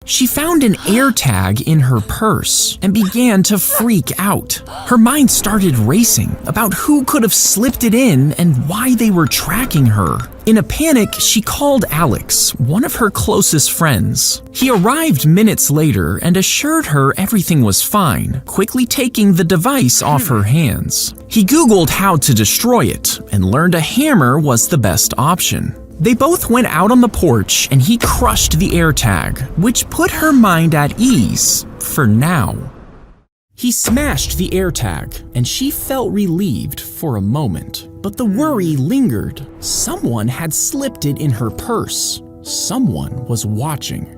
She found an AirTag in her purse and began to freak out. Her mind started racing about who could have slipped it in and why they were tracking her. In a panic, she called Alex, one of her closest friends. He arrived minutes later and assured her everything was fine, quickly taking the device off her hands. He Googled how to destroy it and learned a hammer was the best option. They both went out on the porch and he crushed the AirTag, which put her mind at ease, for now. He smashed the AirTag and she felt relieved for a moment, but the worry lingered. Someone had slipped it in her purse. Someone was watching.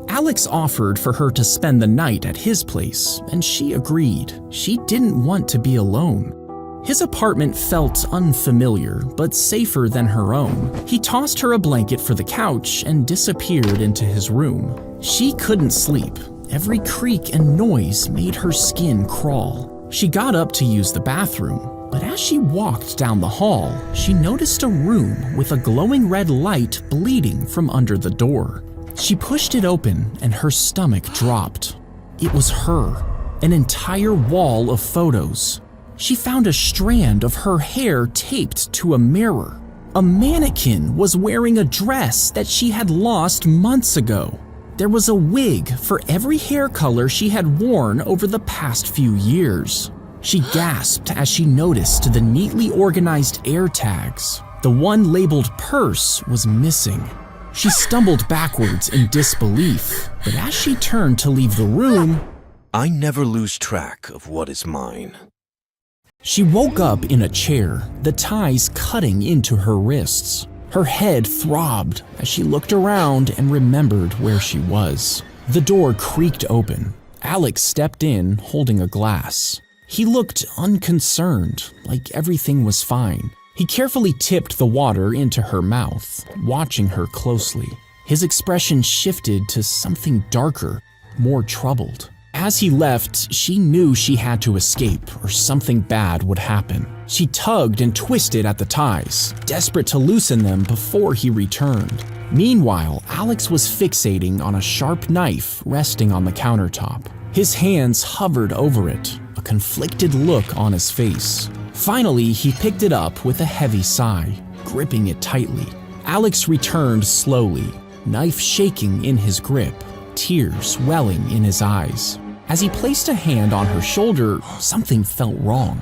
Alex offered for her to spend the night at his place, and she agreed. She didn't want to be alone. His apartment felt unfamiliar, but safer than her own. He tossed her a blanket for the couch and disappeared into his room. She couldn't sleep. Every creak and noise made her skin crawl. She got up to use the bathroom, but as she walked down the hall, she noticed a room with a glowing red light bleeding from under the door. She pushed it open and her stomach dropped. It was her, an entire wall of photos. She found a strand of her hair taped to a mirror. A mannequin was wearing a dress that she had lost months ago. There was a wig for every hair color she had worn over the past few years. She gasped as she noticed the neatly organized AirTags. The one labeled purse was missing. She stumbled backwards in disbelief, but as she turned to leave the room, I never lose track of what is mine. She woke up in a chair, the ties cutting into her wrists. Her head throbbed as she looked around and remembered where she was. The door creaked open. Alex stepped in, holding a glass. He looked unconcerned, like everything was fine. He carefully tipped the water into her mouth, watching her closely. His expression shifted to something darker, more troubled. As he left, she knew she had to escape or something bad would happen. She tugged and twisted at the ties, desperate to loosen them before he returned. Meanwhile, Alex was fixating on a sharp knife resting on the countertop. His hands hovered over it, a conflicted look on his face. Finally, he picked it up with a heavy sigh, gripping it tightly. Alex returned slowly, knife shaking in his grip, tears welling in his eyes. As he placed a hand on her shoulder, something felt wrong.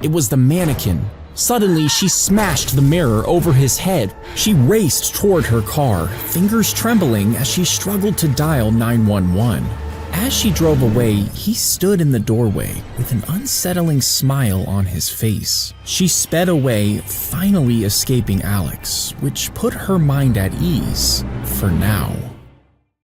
It was the mannequin. Suddenly, she smashed the mirror over his head. She raced toward her car, fingers trembling as she struggled to dial 911. As she drove away, he stood in the doorway with an unsettling smile on his face. She sped away, finally escaping Alex, which put her mind at ease for now.